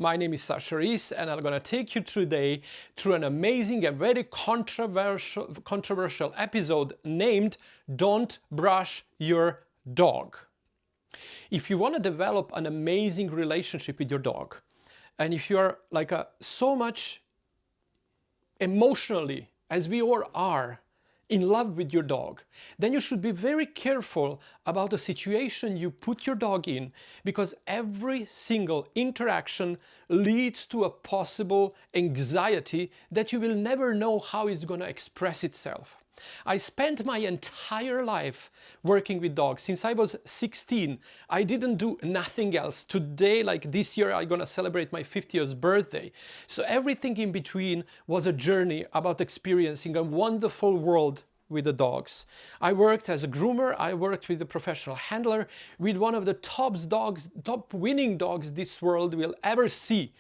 My name is Sasha Rees, and I'm going to take you today through an amazing and very controversial episode named Don't Brush Your Dog. If you want to develop an amazing relationship with your dog, and if you are so much emotionally, as we all are, in love with your dog, then you should be very careful about the situation you put your dog in, because every single interaction leads to a possible anxiety that you will never know how it's going to express itself. I spent my entire life working with dogs. Since I was 16, I didn't do nothing else. Today, like this year, I'm gonna celebrate my 50th birthday. So everything in between was a journey about experiencing a wonderful world with the dogs. I worked as a groomer, I worked with a professional handler, with one of the top winning dogs this world will ever see.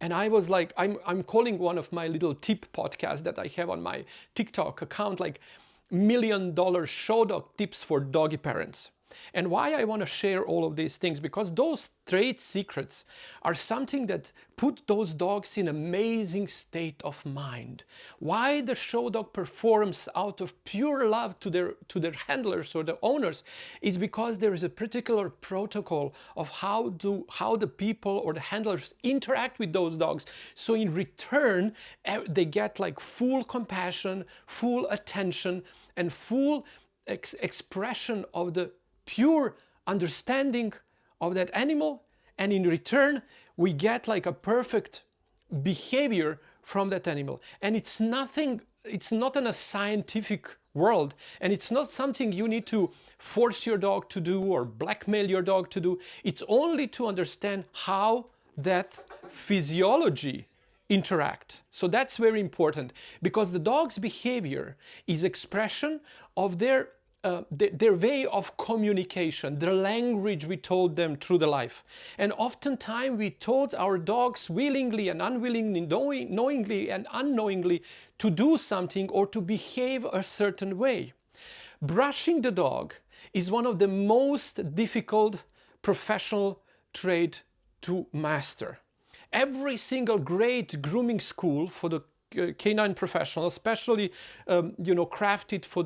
And I was like, I'm calling one of my little tip podcasts that I have on my TikTok account, like $1 million show dog tips for doggy parents. And why I want to share all of these things, because those trade secrets are something that put those dogs in amazing state of mind. Why the show dog performs out of pure love to their handlers or the owners is because there is a particular protocol of how the people or the handlers interact with those dogs. So in return, they get like full compassion, full attention, and full expression of the pure understanding of that animal, and in return we get like a perfect behavior from that animal. And it's not in a scientific world, and it's not something you need to force your dog to do or blackmail your dog to do. It's only to understand how that physiology interact. So that's very important, because the dog's behavior is expression of their way of communication, the language we told them through the life. And oftentimes we taught our dogs willingly and unwillingly, knowingly and unknowingly, to do something or to behave a certain way. Brushing the dog is one of the most difficult professional trade to master. Every single great grooming school for the canine professional, especially crafted for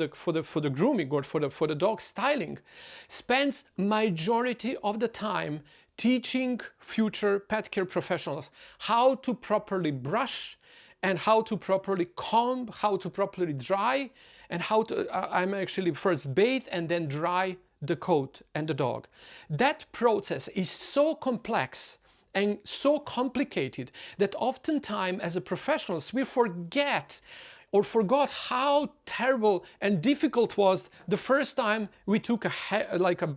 the grooming or for the dog styling, spends majority of the time teaching future pet care professionals how to properly brush and how to properly comb, how to properly dry, and how to I'm actually first bathe and then dry the coat and the dog. That process is so complex and so complicated that oftentimes as a professionals we forgot how terrible and difficult was the first time we took a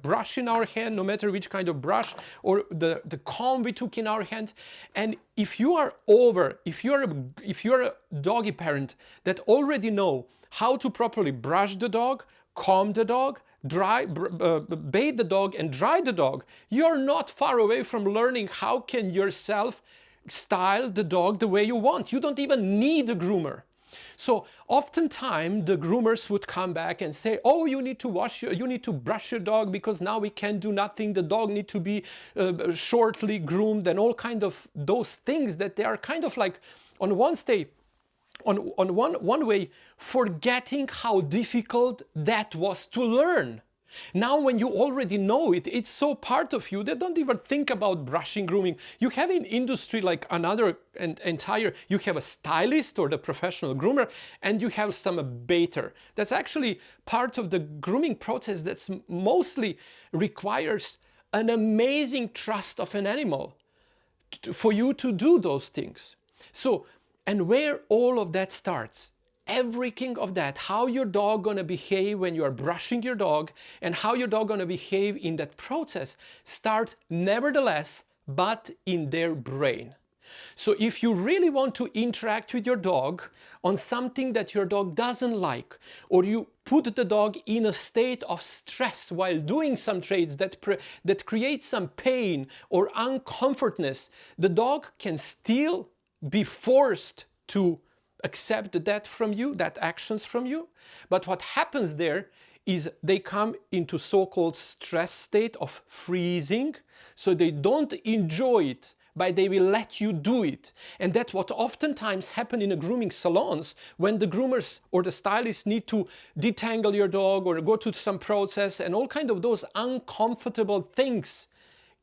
brush in our hand, no matter which kind of brush, or the comb we took in our hand. And if you're a doggy parent that already know how to properly brush the dog, comb the dog, bathe the dog and dry the dog, you're not far away from learning how can yourself style the dog the way you want. You don't even need a groomer. So oftentimes the groomers would come back and say, oh, you need to brush your dog because now we can't do nothing. The dog need to be shortly groomed, and all kind of those things that they are kind of like on one way forgetting how difficult that was to learn. Now when you already know it, it's so part of you, they don't even think about brushing, grooming. You have in industry like you have a stylist or the professional groomer, and you have some baiter. That's actually part of the grooming process that's mostly requires an amazing trust of an animal for you to do those things. So, and where all of that starts, everything of that, how your dog gonna behave when you are brushing your dog and how your dog gonna behave in that process, start nevertheless, but in their brain. So if you really want to interact with your dog on something that your dog doesn't like, or you put the dog in a state of stress while doing some trades that create some pain or uncomfortness, the dog can still be forced to accept that actions from you. But what happens there is they come into so-called stress state of freezing, so they don't enjoy it but they will let you do it. And that's what oftentimes happens in the grooming salons when the groomers or the stylists need to detangle your dog or go to some process, and all kind of those uncomfortable things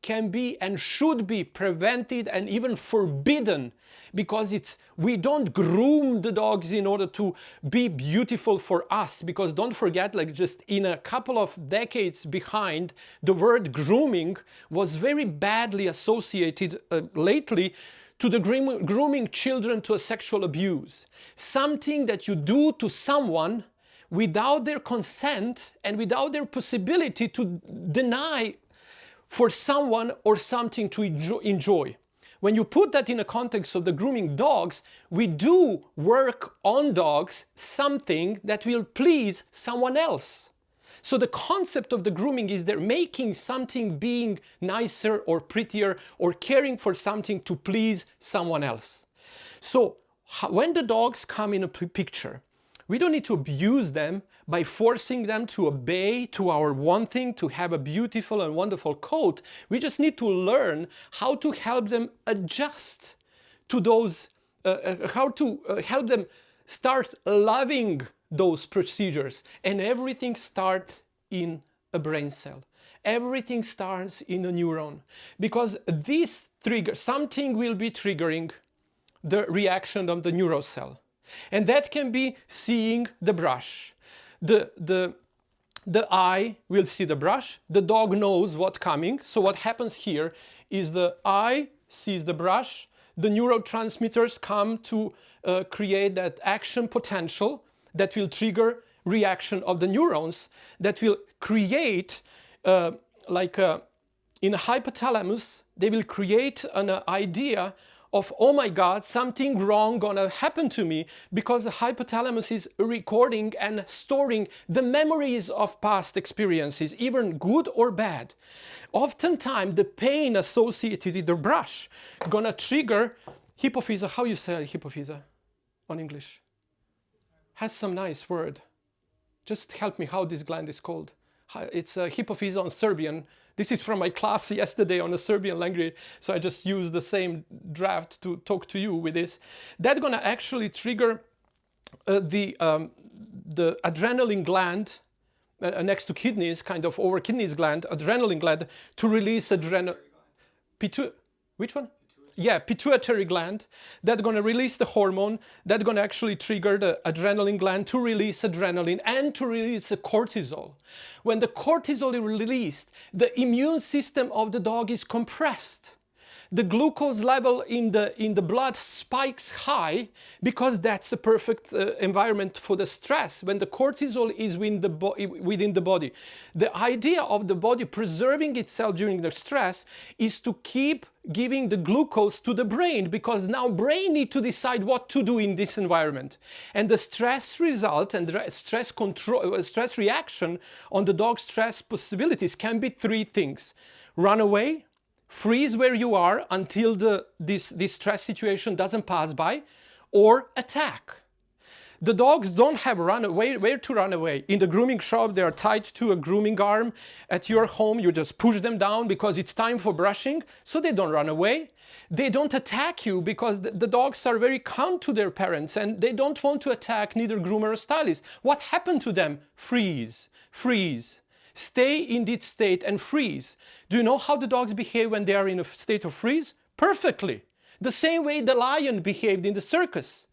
can be and should be prevented and even forbidden, because we don't groom the dogs in order to be beautiful for us. Because don't forget, like just in a couple of decades behind, the word grooming was very badly associated lately to the grooming children to a sexual abuse. Something that you do to someone without their consent and without their possibility to deny for someone or something to enjoy. When you put that in the context of the grooming dogs, we do work on dogs something that will please someone else. So the concept of the grooming is they're making something being nicer or prettier or caring for something to please someone else. So when the dogs come in a picture, we don't need to abuse them by forcing them to obey to our wanting to have a beautiful and wonderful coat. We just need to learn how to help them adjust to those, how to help them start loving those procedures. And everything starts in a brain cell. Everything starts in a neuron. Because this trigger, something will be triggering the reaction of the neural cell. And that can be seeing the brush. The eye will see the brush. The dog knows what's coming. So what happens here is the eye sees the brush. The neurotransmitters come to create that action potential that will trigger reaction of the neurons that will create in a hypothalamus, they will create an idea of, oh my God, something wrong gonna happen to me, because the hypothalamus is recording and storing the memories of past experiences, even good or bad. Oftentimes, the pain associated with the brush gonna trigger hypophysa. How you say hypophysa on English? Has some nice word. Just help me how this gland is called. It's a hypophysa on Serbian. This is from my class yesterday on the Serbian language, so I just used the same draft to talk to you with this. That's gonna actually trigger the adrenaline gland next to kidneys, kind of over kidneys gland, adrenaline gland, to release which one? Yeah, pituitary gland. That's going to release the hormone. That's going to actually trigger the adrenaline gland to release adrenaline and to release the cortisol. When the cortisol is released, the immune system of the dog is compressed. The glucose level in the blood spikes high, because that's the perfect environment for the stress, when the cortisol is within the body. The idea of the body preserving itself during the stress is to keep giving the glucose to the brain, because now brain need to decide what to do in this environment. And the stress result and the stress control, stress reaction on the dog's stress possibilities can be three things: run away, freeze where you are until this stress situation doesn't pass by, or attack. The dogs don't have where to run away. In the grooming shop, they are tied to a grooming arm. At your home, you just push them down because it's time for brushing, so they don't run away. They don't attack you because the dogs are very kind to their parents and they don't want to attack neither groomer or stylist. What happened to them? Freeze, freeze. Stay in this state and freeze. Do you know how the dogs behave when they are in a state of freeze? Perfectly. The same way the lion behaved in the circus.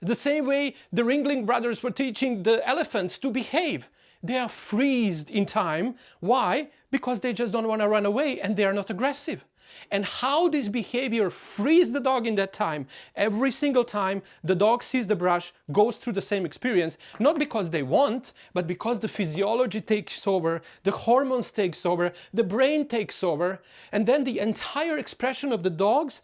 The same way the Ringling brothers were teaching the elephants to behave. They are freezed in time. Why? Because they just don't want to run away and they are not aggressive. And how this behavior frees the dog in that time, every single time the dog sees the brush, goes through the same experience, not because they want, but because the physiology takes over, the hormones takes over, the brain takes over, and then the entire expression of the dogs.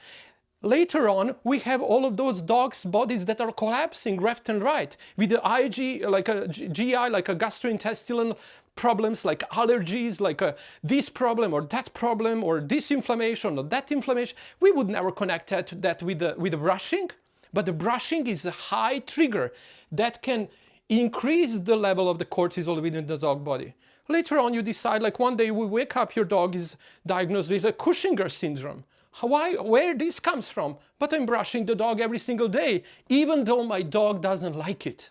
Later on, we have all of those dogs' bodies that are collapsing left and right, with the IG, like a GI, like a gastrointestinal problems, like allergies, like this problem or that problem, or this inflammation or that inflammation. We would never connect that with the brushing, but the brushing is a high trigger that can increase the level of the cortisol within the dog body. Later on, you decide, like one day we wake up, your dog is diagnosed with a Cushing's syndrome. where this comes from? But I'm brushing the dog every single day, even though my dog doesn't like it.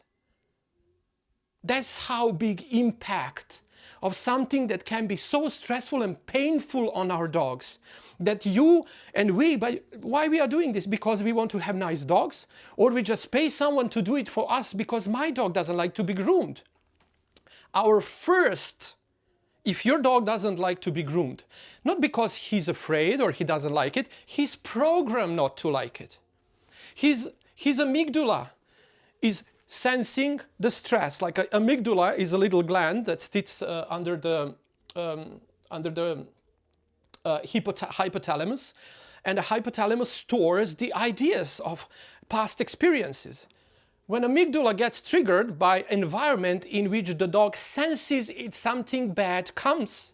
That's how big impact of something that can be so stressful and painful on our dogs, that you and we, why we are doing this? Because we want to have nice dogs, or we just pay someone to do it for us because my dog doesn't like to be groomed. If your dog doesn't like to be groomed, not because he's afraid or he doesn't like it, he's programmed not to like it. His amygdala is sensing the stress. Like amygdala is a little gland that sits under the hypothalamus, and the hypothalamus stores the ideas of past experiences. When amygdala gets triggered by environment in which the dog senses something bad comes,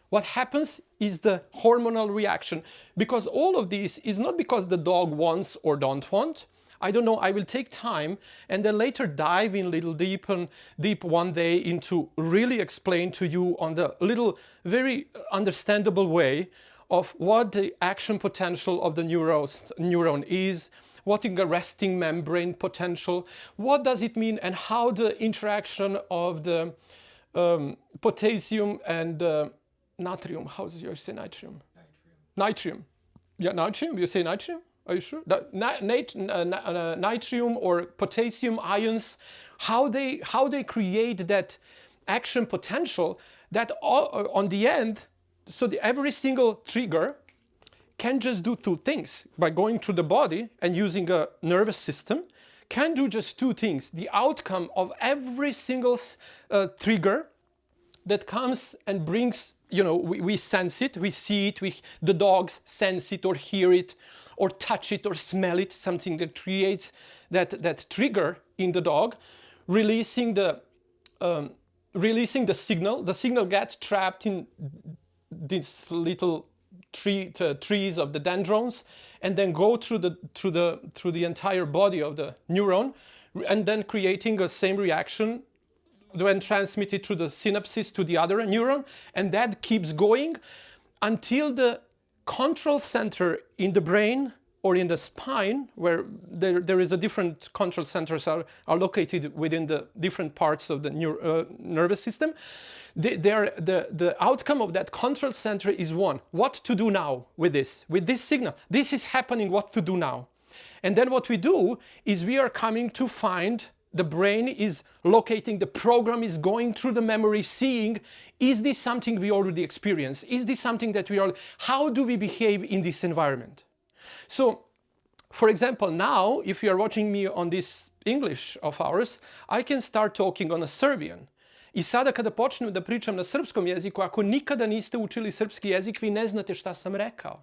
what happens is the hormonal reaction. Because all of this is not because the dog wants or don't want. I don't know, I will take time and then later dive in a little deep one day into really explain to you on the little, very understandable way of what the action potential of the neuron is, what is the resting membrane potential, what does it mean, and how the interaction of the potassium and natrium, how do you say natrium? Natrium. Yeah, natrium, you say natrium? Are you sure? Natrium or potassium ions, how they create that action potential that on the end, so every single trigger can just do two things. By going through the body and using a nervous system, can do just two things. The outcome of every single trigger that comes and brings, we sense it, we see it, the dogs sense it or hear it or touch it or smell it, something that creates that trigger in the dog, releasing the signal. The signal gets trapped in these little trees of the dendrons, and then go through the entire body of the neuron, and then creating the same reaction when transmitted through the synapses to the other neuron, and that keeps going until the control center in the brain or in the spine, where there is a different control centers are located within the different parts of the nervous system. The outcome of that control center is one: what to do now with this signal. This is happening, what to do now. And then what we do is we are coming to find the brain is locating, the program is going through the memory, seeing, is this something we already experienced? Is this something that how do we behave in this environment? So, for example, now, if you are watching me on this English of ours, I can start talking on a Serbian. I sada kada počnem da pričam na srpskom jeziku, ako nikada niste učili srpski jezik, vi ne znate šta sam rekao.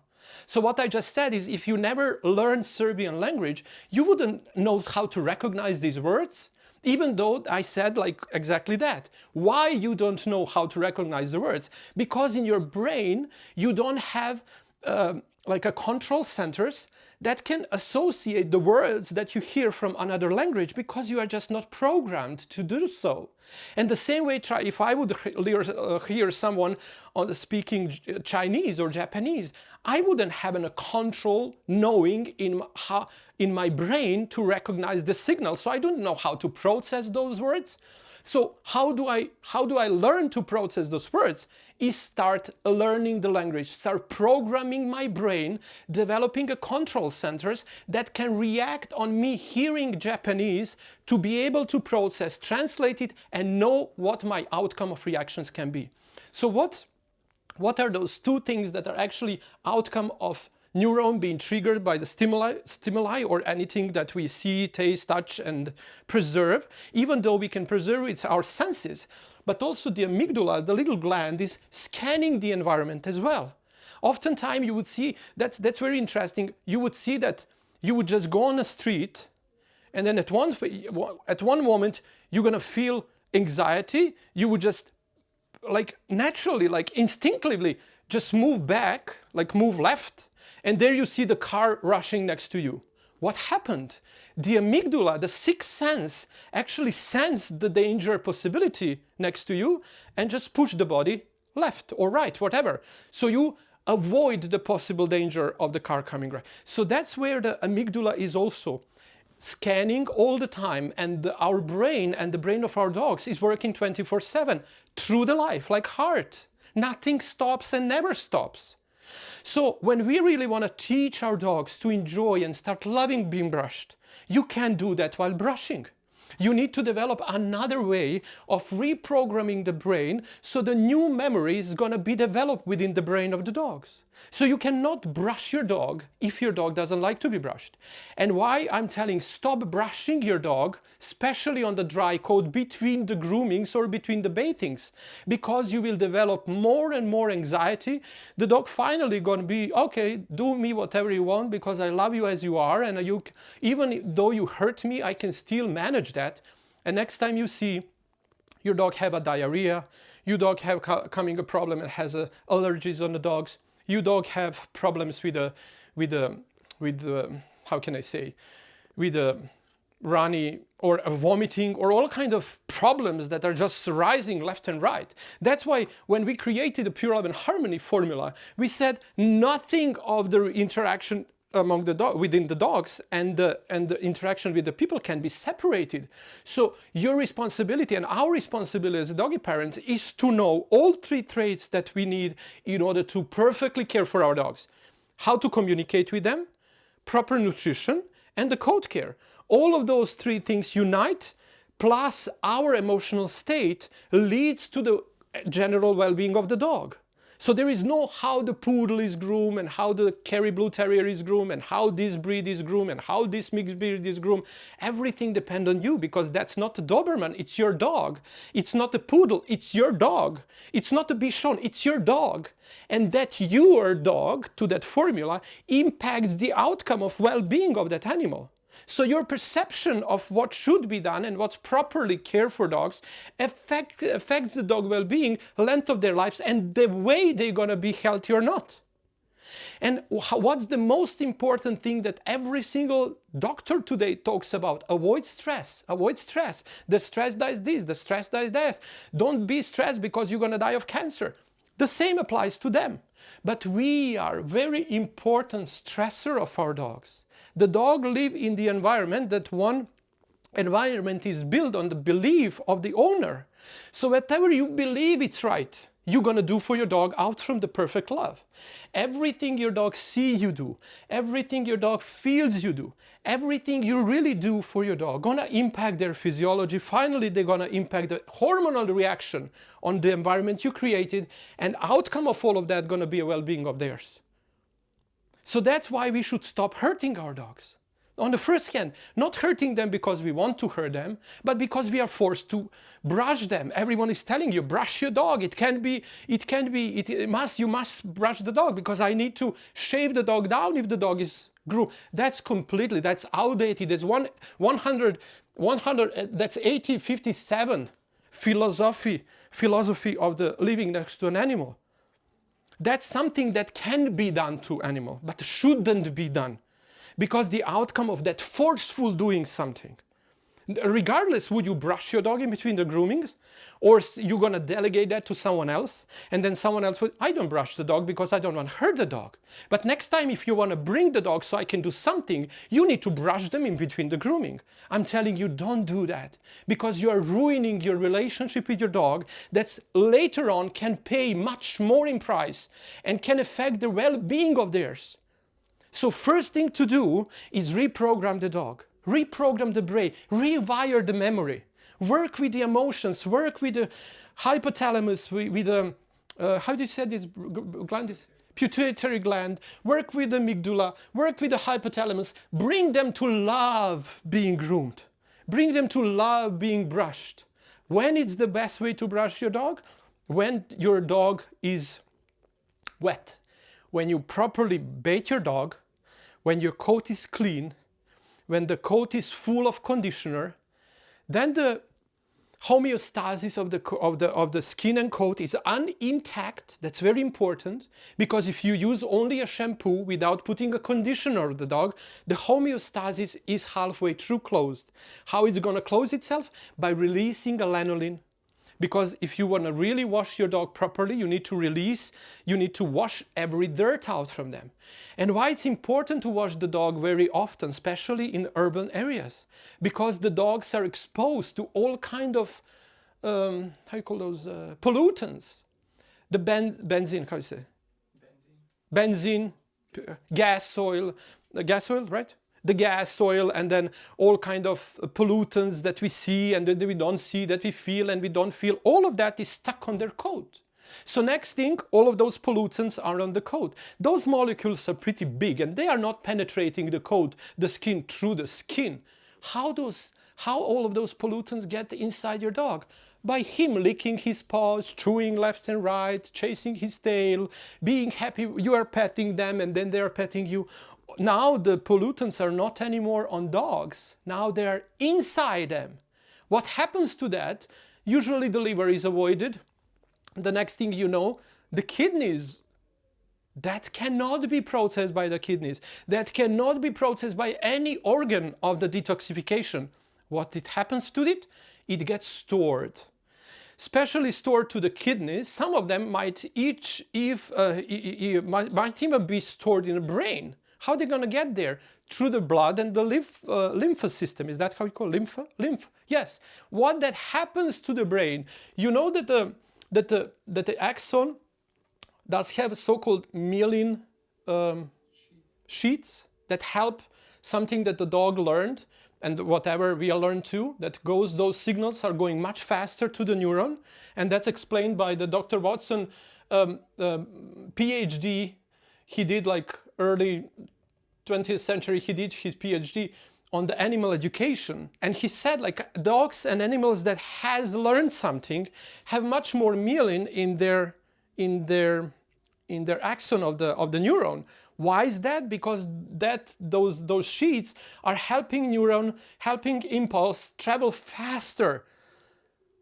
So what I just said is, if you never learned Serbian language, you wouldn't know how to recognize these words, even though I said like exactly that. Why you don't know how to recognize the words? Because in your brain, you don't have like a control centers that can associate the words that you hear from another language, because you are just not programmed to do so. And the same way, if I would hear someone speaking Chinese or Japanese, I wouldn't have a control knowing in my brain to recognize the signal. So I don't know how to process those words. So how do I learn to process those words? Is start learning the language, start programming my brain, developing a control centers that can react on me hearing Japanese to be able to process, translate it, and know what my outcome of reactions can be. So what are those two things that are actually outcome of neuron being triggered by the stimuli or anything that we see, taste, touch, and preserve, even though we can preserve it with our senses, but also the amygdala, the little gland, is scanning the environment as well. Oftentimes you would see, that's very interesting, you would see that you would just go on a street, and then at one moment you're gonna feel anxiety, you would just like naturally, like instinctively just move back, like move left, and there you see the car rushing next to you. What happened? The amygdala, the sixth sense, actually sensed the danger possibility next to you and just pushed the body left or right, whatever. So you avoid the possible danger of the car coming right. So that's where the amygdala is also scanning all the time, and our brain and the brain of our dogs is working 24/7 through the life, like heart. Nothing stops and never stops. So when we really want to teach our dogs to enjoy and start loving being brushed, you can't do that while brushing. You need to develop another way of reprogramming the brain so the new memory is going to be developed within the brain of the dogs. So you cannot brush your dog if your dog doesn't like to be brushed. And why I'm telling stop brushing your dog, especially on the dry coat between the groomings or between the bathings, because you will develop more and more anxiety. The dog finally going to be, okay, do me whatever you want because I love you as you are, and even though you hurt me, I can still manage that. And next time you see your dog have a diarrhea, your dog have coming a problem and has allergies on the dogs, your dog have problems with how can I say, with runny or vomiting or all kind of problems that are just rising left and right. That's why when we created the Pure Love and Harmony formula, we said nothing of the interaction among the within the dogs and the interaction with the people can be separated. So your responsibility and our responsibility as a doggy parent is to know all three traits that we need in order to perfectly care for our dogs. How to communicate with them, proper nutrition, and the coat care. All of those three things unite, plus our emotional state leads to the general well-being of the dog. So there is no how the poodle is groomed and how the Kerry Blue Terrier is groomed and how this breed is groomed and how this mixed breed is groomed. Everything depends on you because that's not a Doberman, it's your dog. It's not a poodle, it's your dog. It's not a Bichon, it's your dog. And that your dog, to that formula, impacts the outcome of well-being of that animal. So your perception of what should be done and what's properly care for dogs affects the dog well-being, length of their lives, and the way they're going to be healthy or not. And what's the most important thing that every single doctor today talks about? Avoid stress. Avoid stress. The stress dies this, the stress dies that. Don't be stressed because you're going to die of cancer. The same applies to them. But we are very important stressor of our dogs. The dog lives in the environment that one environment is built on the belief of the owner. So whatever you believe it's right, you're going to do for your dog out from the perfect love. Everything your dog sees you do, everything your dog feels you do, everything you really do for your dog going to impact their physiology. Finally, they're going to impact the hormonal reaction on the environment you created, and outcome of all of that going to be a well-being of theirs. So that's why we should stop hurting our dogs. On the first hand, not hurting them because we want to hurt them, but because we are forced to brush them. Everyone is telling you, brush your dog. You must brush the dog because I need to shave the dog down if the dog is grew. That's outdated. There's 100, that's 57 philosophy of the living next to an animal. That's something that can be done to animal, but shouldn't be done. Because the outcome of that forceful doing something, regardless, would you brush your dog in between the groomings, or you're going to delegate that to someone else, and then someone else would, I don't brush the dog because I don't want to hurt the dog. But next time, if you want to bring the dog so I can do something, you need to brush them in between the grooming. I'm telling you, don't do that, because you are ruining your relationship with your dog that's later on can pay much more in price and can affect the well-being of theirs. So first thing to do is reprogram the dog. Reprogram the brain, rewire the memory, work with the emotions, work with the hypothalamus, with the, how do you say this gland? Pituitary gland, work with the amygdala, work with the hypothalamus, bring them to love being groomed, bring them to love being brushed. When is the best way to brush your dog? When your dog is wet, when you properly bathe your dog, when your coat is clean, when the coat is full of conditioner, then the homeostasis of the skin and coat is intact. That's very important, because if you use only a shampoo without putting a conditioner on the dog, the homeostasis is halfway through closed. How it's going to close itself? By releasing a lanolin, because if you want to really wash your dog properly, you need to wash every dirt out from them. And why it's important to wash the dog very often, especially in urban areas, because the dogs are exposed to all kind of, how you call those, pollutants. The benzene, how you say? Benzene, gas oil, right? The gas oil, and then all kind of pollutants that we see and that we don't see, that we feel and we don't feel. All of that is stuck on their coat. So next thing, all of those pollutants are on the coat. Those molecules are pretty big and they are not penetrating the coat, the skin, through the skin. How all of those pollutants get inside your dog? By him licking his paws, chewing left and right, chasing his tail, being happy you are petting them and then they are petting you. Now the pollutants are not anymore on dogs. Now they are inside them. What happens to that? Usually the liver is avoided. The next thing you know, the kidneys, that cannot be processed by the kidneys. That cannot be processed by any organ of the detoxification. What it happens to it? It gets stored. Especially stored to the kidneys. Some of them might might even be stored in the brain. How are they going to get there? Through the blood and the lymph system. Is that how you call it? Lymph? Yes. What that happens to the brain? You know that the axon does have so-called myelin sheets that help something that the dog learned, and whatever we learn too, those signals are going much faster to the neuron, and that's explained by the Dr. Watson PhD. He did like early 20th century, he did his PhD on the animal education, and he said like dogs and animals that has learned something have much more myelin in their axon of the neuron. Why is that? Because those sheets are helping impulse travel faster.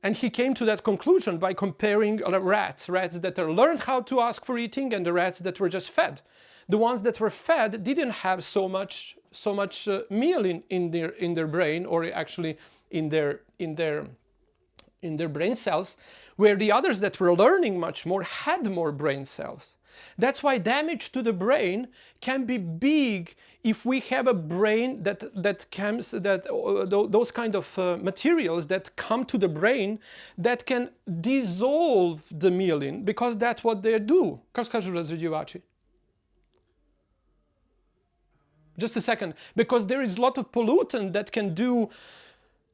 And he came to that conclusion by comparing rats that are learned how to ask for eating and the rats that were just fed. The ones that were fed didn't have so much myelin in their brain, or actually in their brain cells, where the others that were learning much more had more brain cells. That's why damage to the brain can be big if we have a brain those kind of materials that come to the brain that can dissolve the myelin, because that's what they do. Just a second, because there is a lot of pollutant that can do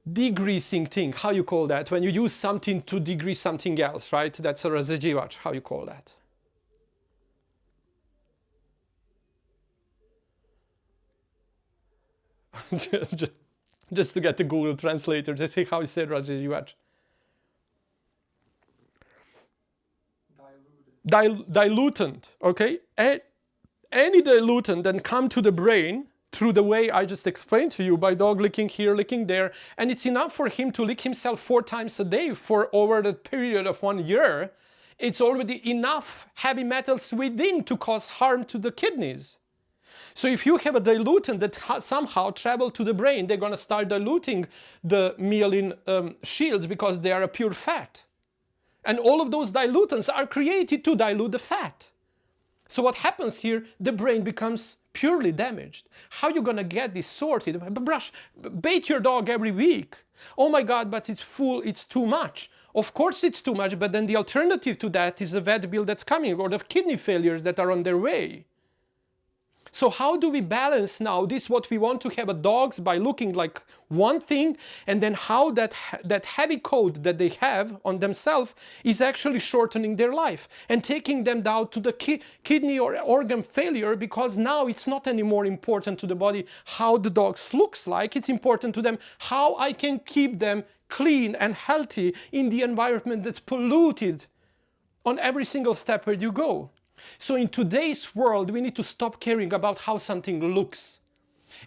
degreasing thing. How you call that? When you use something to degrease something else, right? That's a razedziewac. How you call that? just to get the Google translator to see how you say razedziewac. Dilutant, okay? Any dilutant that come to the brain through the way I just explained to you, by dog licking here, licking there, and it's enough for him to lick himself 4 times a day for over the period of 1 year. It's already enough heavy metals within to cause harm to the kidneys. So if you have a dilutant that somehow travel to the brain, they're going to start diluting the myelin shields because they are a pure fat. And all of those dilutants are created to dilute the fat. So what happens here? The brain becomes purely damaged. How are you going to get this sorted? Bait your dog every week. Oh my God, but it's full, it's too much. Of course it's too much, but then the alternative to that is a vet bill that's coming, or the kidney failures that are on their way. So how do we balance now this, what we want to have a dogs by looking like one thing, and then how that heavy coat that they have on themselves is actually shortening their life and taking them down to the kidney or organ failure, because now it's not anymore important to the body how the dogs looks like. It's important to them how I can keep them clean and healthy in the environment that's polluted on every single step where you go. So in today's world, we need to stop caring about how something looks.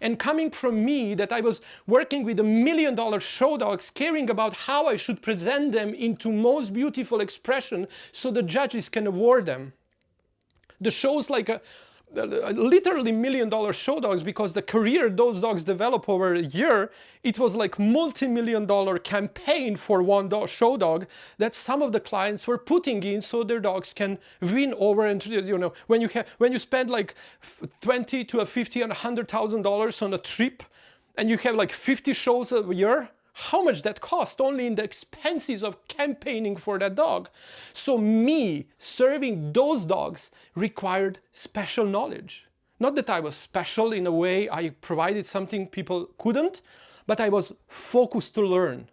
And coming from me, that I was working with $1 million show dogs, caring about how I should present them into most beautiful expression so the judges can award them. The shows like literally $1 million show dogs, because the career those dogs develop over a year, it was like multi-million-dollar campaign for one show dog that some of the clients were putting in so their dogs can win over. And when you spend like 20 to 50 and $100,000 on a trip, and you have like 50 shows a year, how much that cost only in the expenses of campaigning for that dog. So me serving those dogs required special knowledge. Not that I was special in a way I provided something people couldn't, but I was focused to learn.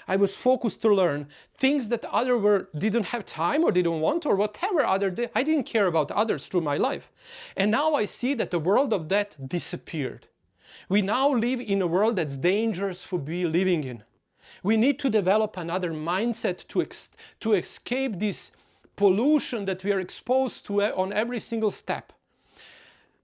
I was focused to learn things that others didn't have time or didn't want, or whatever I didn't care about others through my life. And now I see that the world of that disappeared. We now live in a world that's dangerous for living in. We need to develop another mindset to escape this pollution that we are exposed to on every single step.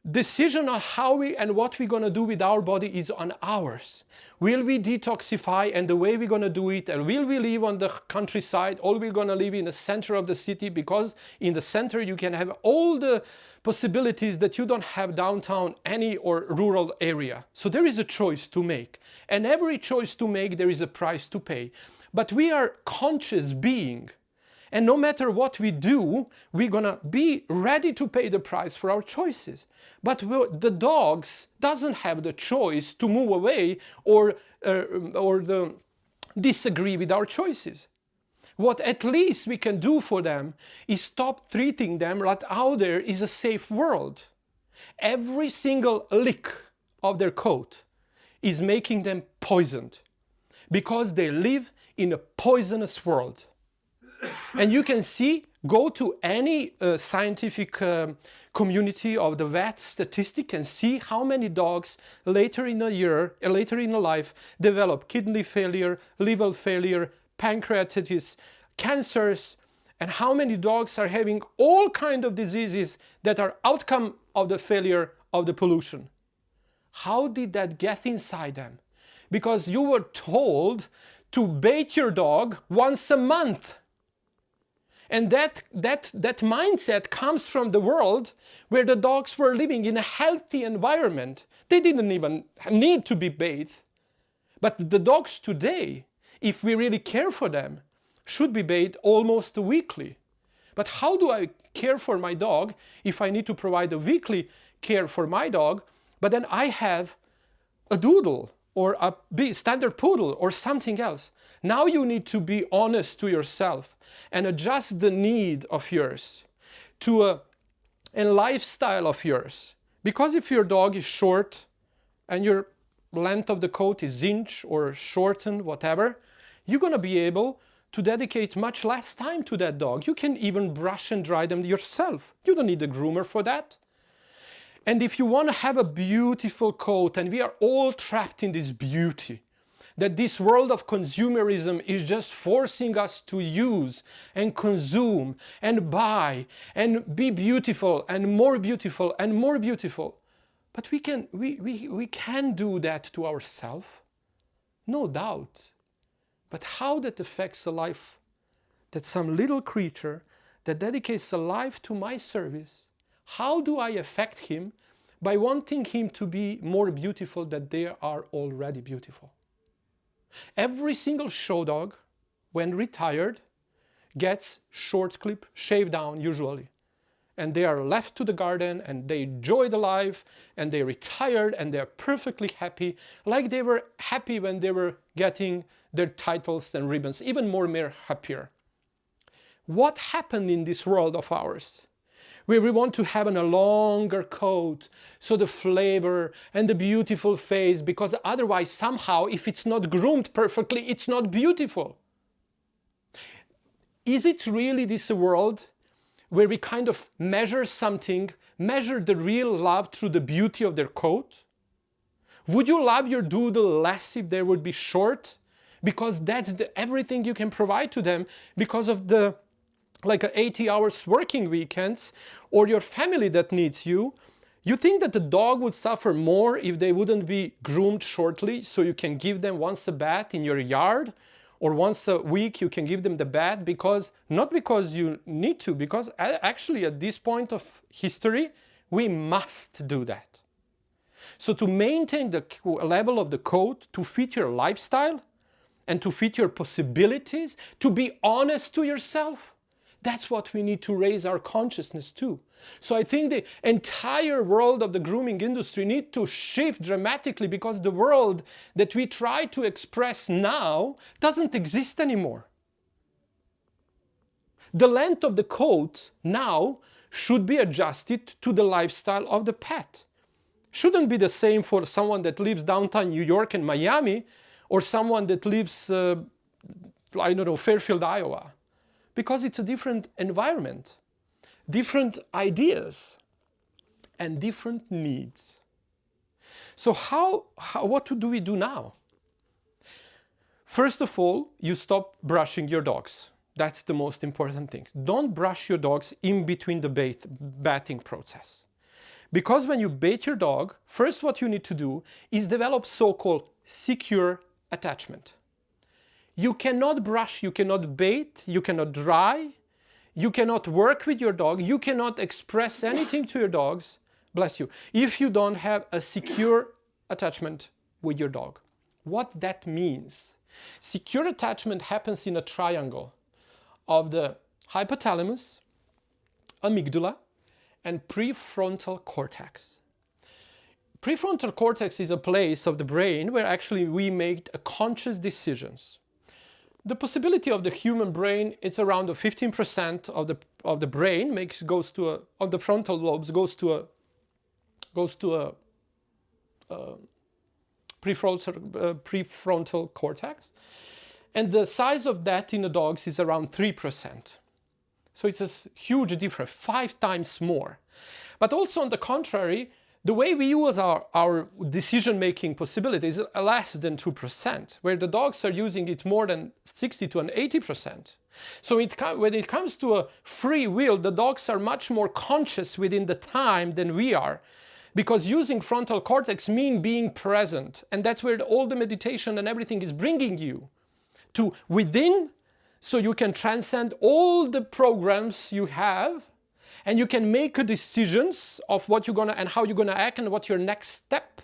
Decision on how we and what we're going to do with our body is on ours. Will we detoxify, and the way we're going to do it, and will we live on the countryside, or we're going to live in the center of the city, because in the center you can have all the possibilities that you don't have downtown any or rural area. So there is a choice to make, and every choice to make there is a price to pay. But we are conscious being. And no matter what we do, we're gonna be ready to pay the price for our choices. But the dogs doesn't have the choice to move away or disagree with our choices. What at least we can do for them is stop treating them like out there is a safe world. Every single lick of their coat is making them poisoned, because they live in a poisonous world. And you can see, go to any scientific community of the vet statistic and see how many dogs later in a life develop kidney failure, liver failure, pancreatitis, cancers, and how many dogs are having all kinds of diseases that are outcome of the failure of the pollution. How did that get inside them? Because you were told to bathe your dog once a month. And that mindset comes from the world where the dogs were living in a healthy environment. They didn't even need to be bathed. But the dogs today, if we really care for them, should be bathed almost weekly. But how do I care for my dog if I need to provide a weekly care for my dog, but then I have a doodle or a standard poodle or something else? Now you need to be honest to yourself and adjust the need of yours to a lifestyle of yours. Because if your dog is short and your length of the coat is inch or shortened, whatever, you're going to be able to dedicate much less time to that dog. You can even brush and dry them yourself. You don't need a groomer for that. And if you want to have a beautiful coat, and we are all trapped in this beauty, that this world of consumerism is just forcing us to use and consume and buy and be beautiful and more beautiful and more beautiful. But we can do that to ourselves, no doubt. But how that affects a life, that some little creature that dedicates a life to my service, how do I affect him by wanting him to be more beautiful than they are already beautiful? Every single show dog, when retired, gets short clip, shaved down usually. And they are left to the garden and they enjoy the life and they retired and they're perfectly happy, like they were happy when they were getting their titles and ribbons, even more happier. What happened in this world of ours, where we want to have a longer coat, so the flavor and the beautiful face, because otherwise somehow, if it's not groomed perfectly, it's not beautiful? Is it really this world where we kind of measure something, measure the real love through the beauty of their coat? Would you love your doodle less if they would be short? Because that's everything you can provide to them because of the 80 hours working weekends, or your family that needs you. You think that the dog would suffer more if they wouldn't be groomed shortly, so you can give them once a bath in your yard, or once a week you can give them the bath, because not because you need to, because actually at this point of history We must do that. So to maintain the level of the code, to fit your lifestyle and to fit your possibilities, to be honest to yourself, that's what we need to raise our consciousness to. So I think the entire world of the grooming industry needs to shift dramatically, because the world that we try to express now doesn't exist anymore. The length of the coat now should be adjusted to the lifestyle of the pet. Shouldn't be the same for someone that lives downtown New York and Miami, or someone that lives, I don't know, Fairfield, Iowa. Because it's a different environment, different ideas, and different needs. So what do we do now? First of all, you stop brushing your dogs. That's the most important thing. Don't brush your dogs in between the bathing process. Because when you bathe your dog, first what you need to do is develop so-called secure attachment. You cannot brush, you cannot bathe, you cannot dry, you cannot work with your dog, you cannot express anything to your dogs, bless you, if you don't have a secure attachment with your dog. What that means? Secure attachment happens in a triangle of the hypothalamus, amygdala, and prefrontal cortex. Prefrontal cortex is a place of the brain where actually we make conscious decisions. The possibility of the human brain, it's around 15% of the brain of the frontal lobes goes to a prefrontal cortex, and the size of that in the dogs is around 3%. So it's a huge difference, 5 times more. But also on the contrary, the way we use our decision-making possibilities is less than 2%, where the dogs are using it more than 60 to 80%. So when it comes to a free will, the dogs are much more conscious within the time than we are, because using frontal cortex means being present, and that's where all the meditation and everything is bringing you to within, so you can transcend all the programs you have, and you can make decisions of what you're gonna and how you're gonna act and what's your next step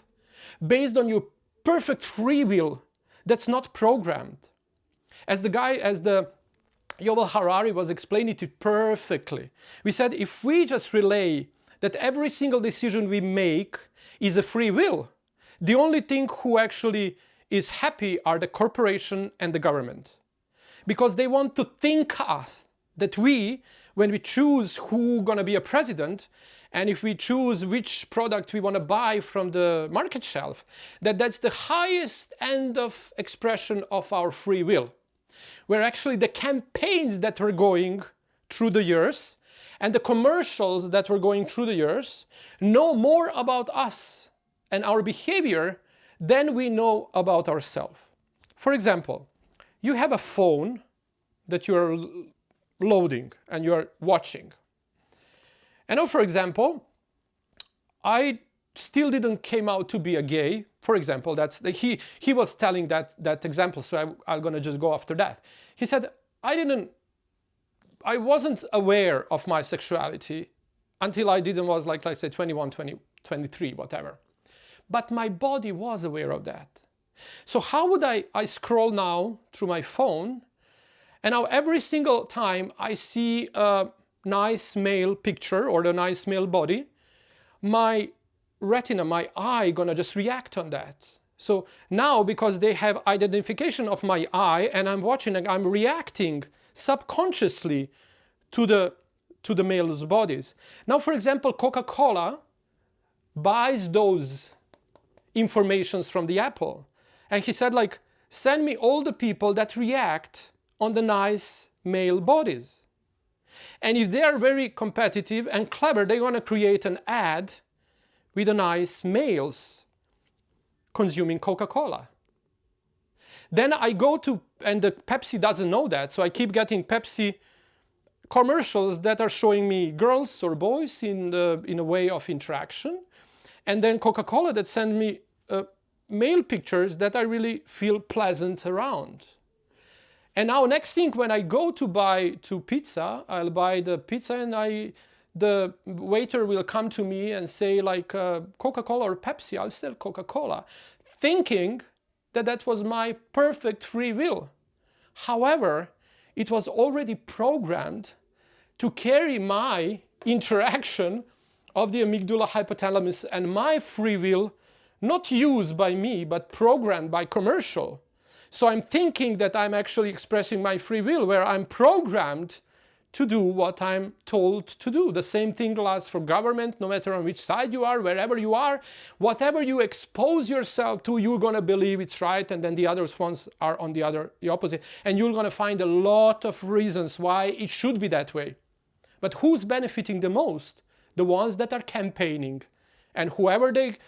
based on your perfect free will that's not programmed. As the Yuval Harari was explaining it perfectly. We said if we just relay that every single decision we make is a free will, the only thing who actually is happy are the corporation and the government. Because they want to think us that when we choose who's gonna be a president, and if we choose which product we want to buy from the market shelf, that's the highest end of expression of our free will. Where actually the campaigns that were going through the years and the commercials that were going through the years know more about us and our behavior than we know about ourselves. For example, you have a phone that you're loading and you're watching. And now, for example, I still didn't came out to be a gay. For example, he was telling that example, so I'm gonna just go after that. He said, I wasn't aware of my sexuality until I was like, let's say 21, 23, whatever. But my body was aware of that. So how would I scroll now through my phone, and now every single time I see a nice male picture or the nice male body, my retina, my eye gonna just react on that. So now, because they have identification of my eye and I'm watching and I'm reacting subconsciously to the male's bodies. Now, for example, Coca-Cola buys those informations from the Apple. And he said, like, send me all the people that react on the nice male bodies. And if they are very competitive and clever, they're going to create an ad with the nice males consuming Coca-Cola. Then I go to, and the Pepsi doesn't know that, so I keep getting Pepsi commercials that are showing me girls or boys in a way of interaction. And then Coca-Cola that send me male pictures that I really feel pleasant around. And now next thing, when I go to buy pizza, I'll buy the pizza and the waiter will come to me and say like Coca-Cola or Pepsi, I'll sell Coca-Cola, thinking that that was my perfect free will. However, it was already programmed to carry my interaction of the amygdala, hypothalamus, and my free will, not used by me, but programmed by commercial. So I'm thinking that I'm actually expressing my free will, where I'm programmed to do what I'm told to do. The same thing lasts for government, no matter on which side you are, wherever you are. Whatever you expose yourself to, you're going to believe it's right, and then the other ones are on the opposite. And you're going to find a lot of reasons why it should be that way. But who's benefiting the most? The ones that are campaigning. And whoever they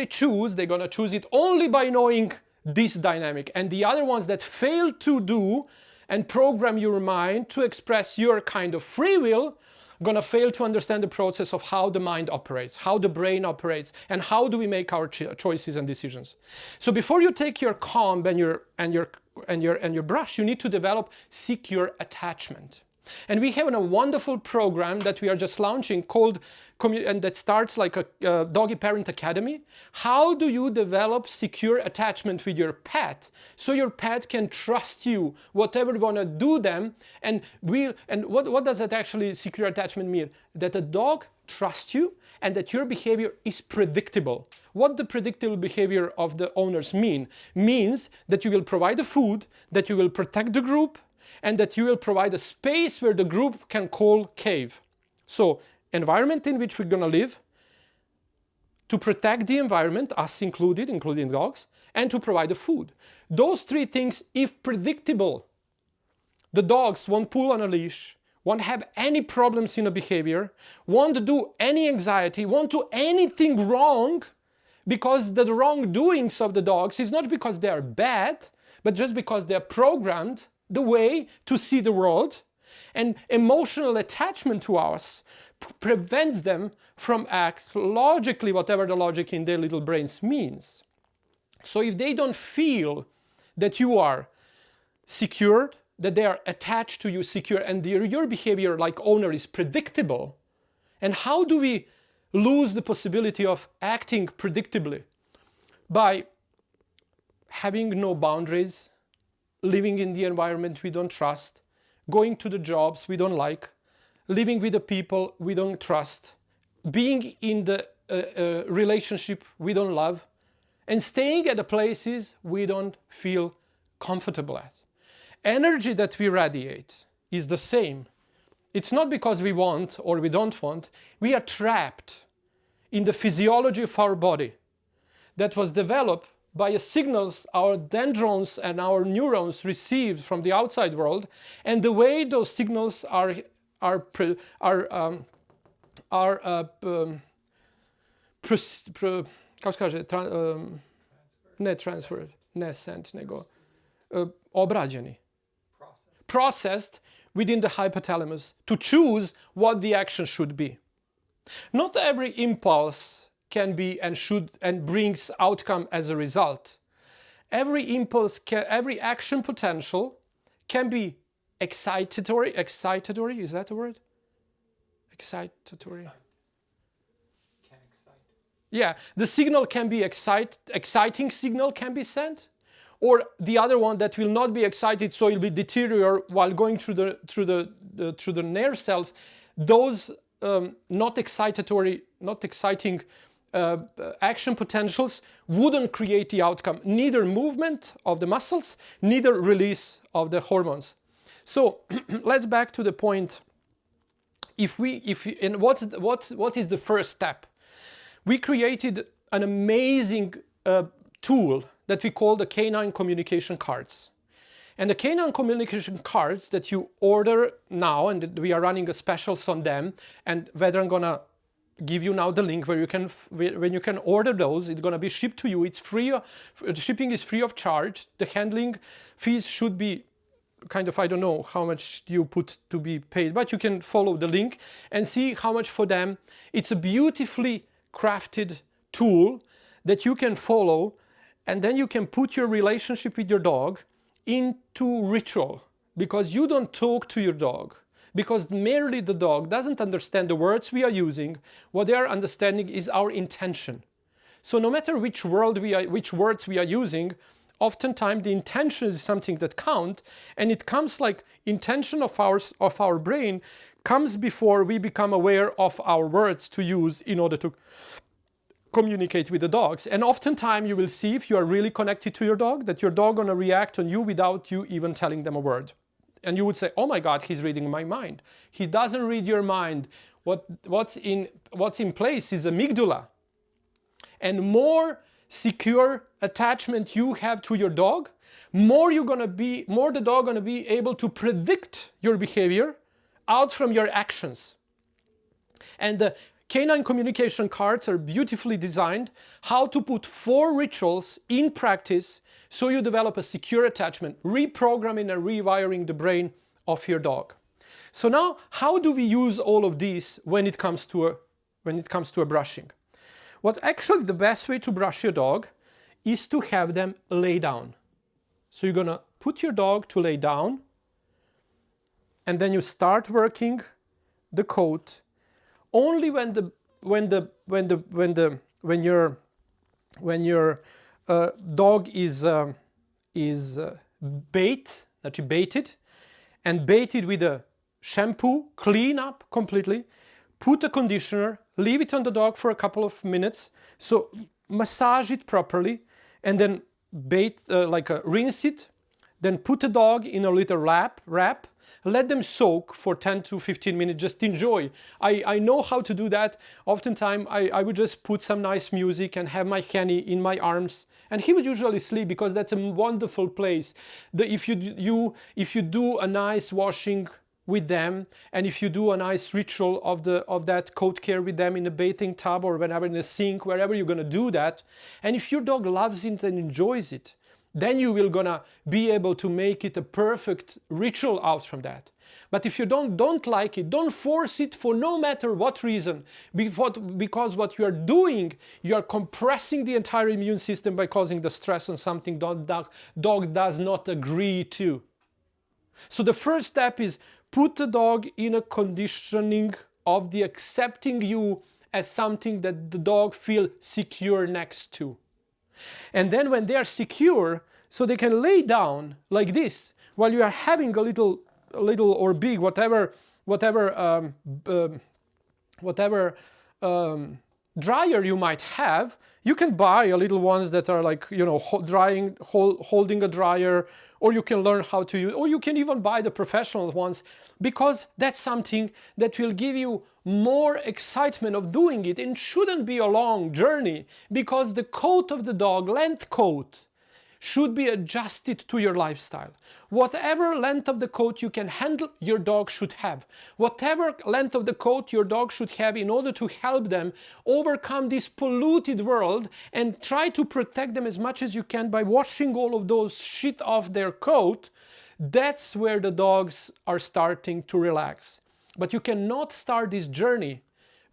choose, they're going to choose it only by knowing this dynamic. And the other ones that fail to do and program your mind to express your kind of free will, gonna fail to understand the process of how the mind operates, how the brain operates, and how do we make our choices and decisions. So before you take your comb and your brush, you need to develop secure attachment. And we have a wonderful program that we are just launching called, and that starts like a Doggy Parent Academy. How do you develop secure attachment with your pet so your pet can trust you, whatever you want to do them? And what does that actually secure attachment mean? That a dog trusts you and that your behavior is predictable. What the predictable behavior of the owners means that you will provide the food, that you will protect the group, and that you will provide a space where the group can call cave. So, environment in which we're going to live, to protect the environment, us included, including dogs, and to provide the food. Those three things, if predictable, the dogs won't pull on a leash, won't have any problems in a behavior, won't do any anxiety, won't do anything wrong, because the wrongdoings of the dogs is not because they are bad, but just because they are programmed the way to see the world, and emotional attachment to us prevents them from act logically, whatever the logic in their little brains means. So if they don't feel that you are secured, that they are attached to you secure, and your behavior like owner is predictable, and how do we lose the possibility of acting predictably? By having no boundaries, living in the environment we don't trust, going to the jobs we don't like, living with the people we don't trust, being in the relationship we don't love, and staying at the places we don't feel comfortable at. Energy that we radiate is the same. It's not because we want or we don't want. We are trapped in the physiology of our body that was developed by the signals our dendrons and our neurons received from the outside world, and the way those signals are kako se kaže, ne transferred, ne sent, nego obrađeni, processed within the hypothalamus to choose what the action should be. Not every impulse can be and should and brings outcome as a result. Every impulse, every action potential can be excitatory, is that a word? Excitatory. Can excite. Yeah, the signal can be exciting signal can be sent, or the other one that will not be excited, so it will be deteriorate while going through the nerve cells. Those not exciting action potentials wouldn't create the outcome, neither movement of the muscles, neither release of the hormones. So let's back to the point. What is the first step? We created an amazing tool that we call the Canine communication cards. And the Canine communication cards that you order now, and we are running a specials on them, and Vedran gonna give you now the link where you can, when you can order those, it's gonna be shipped to you. It's free. Shipping is free of charge. The handling fees should be kind of, I don't know how much you put to be paid, but you can follow the link and see how much for them. It's a beautifully crafted tool that you can follow, and then you can put your relationship with your dog into ritual, because you don't talk to your dog, because merely the dog doesn't understand the words we are using. What they are understanding is our intention. So no matter which words we are using, oftentimes the intention is something that counts, and it comes like intention of our brain comes before we become aware of our words to use in order to communicate with the dogs. And oftentimes you will see, if you are really connected to your dog, that your dog gonna react on you without you even telling them a word. And you would say, oh my God, he's reading my mind. He doesn't read your mind. What's in place is amygdala. And more secure attachment you have to your dog, more the dog gonna be able to predict your behavior out from your actions. And the canine communication cards are beautifully designed how to put 4 rituals in practice so you develop a secure attachment, reprogramming and rewiring the brain of your dog. So now, how do we use all of these when it comes to a brushing? What's actually the best way to brush your dog is to have them lay down. So you're gonna put your dog to lay down, and then you start working the coat. Only when your dog is baited, and baited with a shampoo, clean up completely, put a conditioner, leave it on the dog for a couple of minutes, so massage it properly, and then rinse it, then put the dog in a little wrap, let them soak for 10 to 15 minutes, just enjoy. I know how to do that. Oftentimes I would just put some nice music and have my Kenny in my arms, and he would usually sleep because that's a wonderful place. If you do a nice washing with them, and if you do a nice ritual of that coat care with them in a bathing tub or whenever in a sink, wherever you're gonna do that, and if your dog loves it and enjoys it, then you will gonna be able to make it a perfect ritual out from that. But if you don't like it, don't force it for no matter what reason, because what you are doing, you are compressing the entire immune system by causing the stress on something dog does not agree to. So the first step is put the dog in a conditioning of the accepting you as something that the dog feels secure next to. And then when they are secure, so they can lay down like this while you are having a little or big, whatever dryer you might have. You can buy a little ones that are like, holding a dryer, or you can learn how to use, or you can even buy the professional ones, because that's something that will give you more excitement of doing it, and shouldn't be a long journey, because the coat of the dog, length coat, should be adjusted to your lifestyle. Whatever length of the coat you can handle, your dog should have. Whatever length of the coat your dog should have in order to help them overcome this polluted world, and try to protect them as much as you can by washing all of those shit off their coat. That's where the dogs are starting to relax. But you cannot start this journey,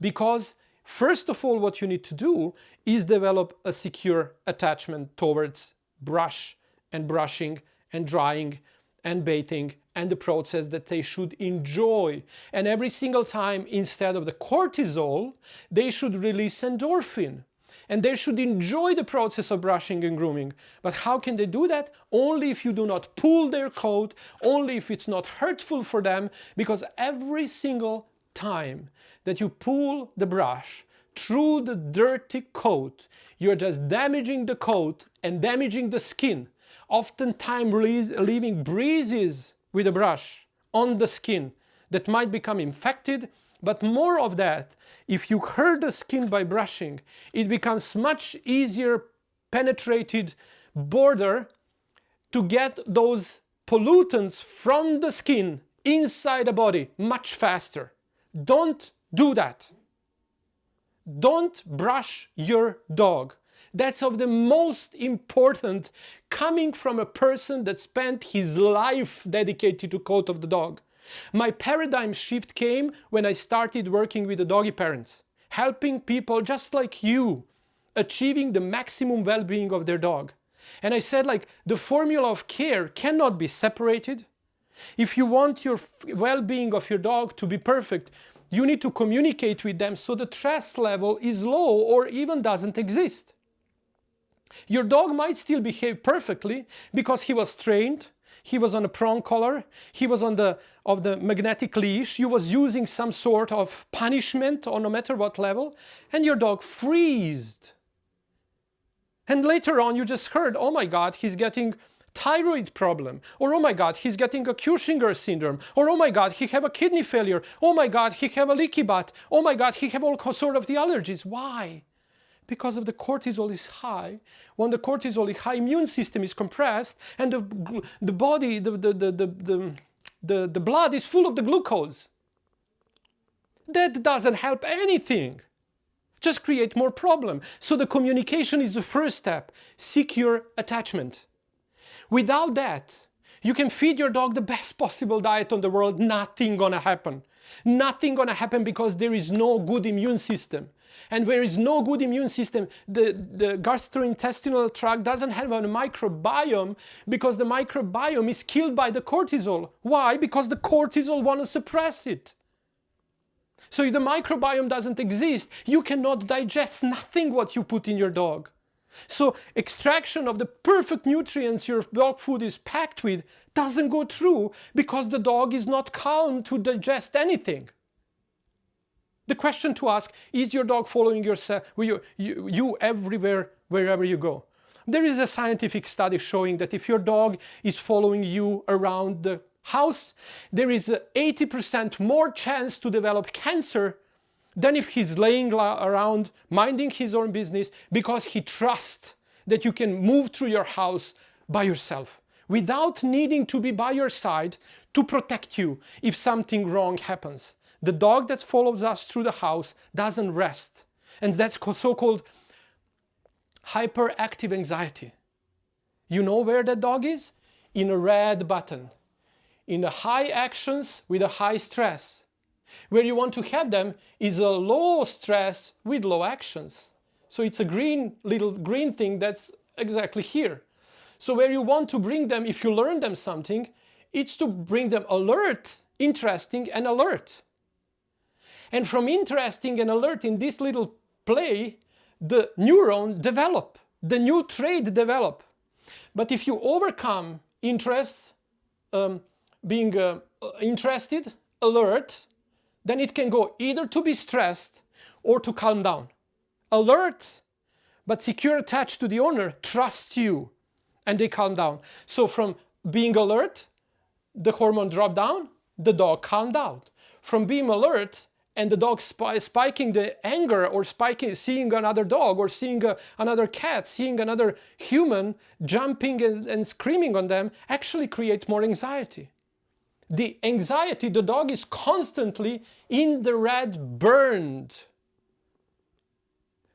because first of all, what you need to do is develop a secure attachment towards brush and brushing and drying and bathing, and the process that they should enjoy. And every single time, instead of the cortisol, they should release endorphin. And they should enjoy the process of brushing and grooming. But how can they do that? Only if you do not pull their coat, only if it's not hurtful for them, because every single time that you pull the brush through the dirty coat, you're just damaging the coat and damaging the skin, oftentimes leaving breezes with a brush on the skin that might become infected. But more of that, if you hurt the skin by brushing, it becomes much easier penetrated border to get those pollutants from the skin inside the body much faster. Don't do that. Don't brush your dog. That's of the most important, coming from a person that spent his life dedicated to coat of the dog. My paradigm shift came when I started working with the doggy parents, helping people just like you, achieving the maximum well-being of their dog. And I said, the formula of care cannot be separated. If you want your well-being of your dog to be perfect, you need to communicate with them so the stress level is low or even doesn't exist. Your dog might still behave perfectly because he was trained, he was on a prong collar, he was on the magnetic leash, you was using some sort of punishment or no matter what level, and your dog freezed. And later on you just heard, oh my God, he's getting thyroid problem, or oh my God, he's getting a Cushing's syndrome, or oh my God, he have a kidney failure, oh my God, he have a leaky butt, oh my God, he have all sort of the allergies. Why? Because of the cortisol is high. When the cortisol is high, immune system is compressed, and the body, the blood is full of the glucose. That doesn't help anything. Just create more problem. So the communication is the first step. Secure attachment. Without that, you can feed your dog the best possible diet on the world. Nothing gonna happen. Nothing gonna happen because there is no good immune system. And where is no good immune system, the gastrointestinal tract doesn't have a microbiome because the microbiome is killed by the cortisol. Why? Because the cortisol want to suppress it. So if the microbiome doesn't exist, you cannot digest nothing what you put in your dog. So extraction of the perfect nutrients your dog food is packed with doesn't go through because the dog is not calm to digest anything. The question to ask, is your dog following you everywhere, wherever you go? There is a scientific study showing that if your dog is following you around the house, there is an 80% more chance to develop cancer than if he's laying around minding his own business because he trusts that you can move through your house by yourself without needing to be by your side to protect you if something wrong happens. The dog that follows us through the house doesn't rest. And that's so-called hyperactive anxiety. You know where that dog is? In a red button. In the high actions with a high stress. Where you want to have them is a low stress with low actions. So it's a little green thing that's exactly here. So where you want to bring them, if you learn them something, it's to bring them alert, interesting and alert. And from interesting and alert in this little play, the neuron develop, the new trait develop. But if you overcome interest, being interested, alert, then it can go either to be stressed or to calm down. Alert, but secure, attached to the owner, trust you, and they calm down. So from being alert, the hormone drop down, the dog calmed down. From being alert, and the dog spiking the anger or seeing another dog or seeing another cat, seeing another human jumping and screaming on them actually create more anxiety. The anxiety, the dog is constantly in the red, burned.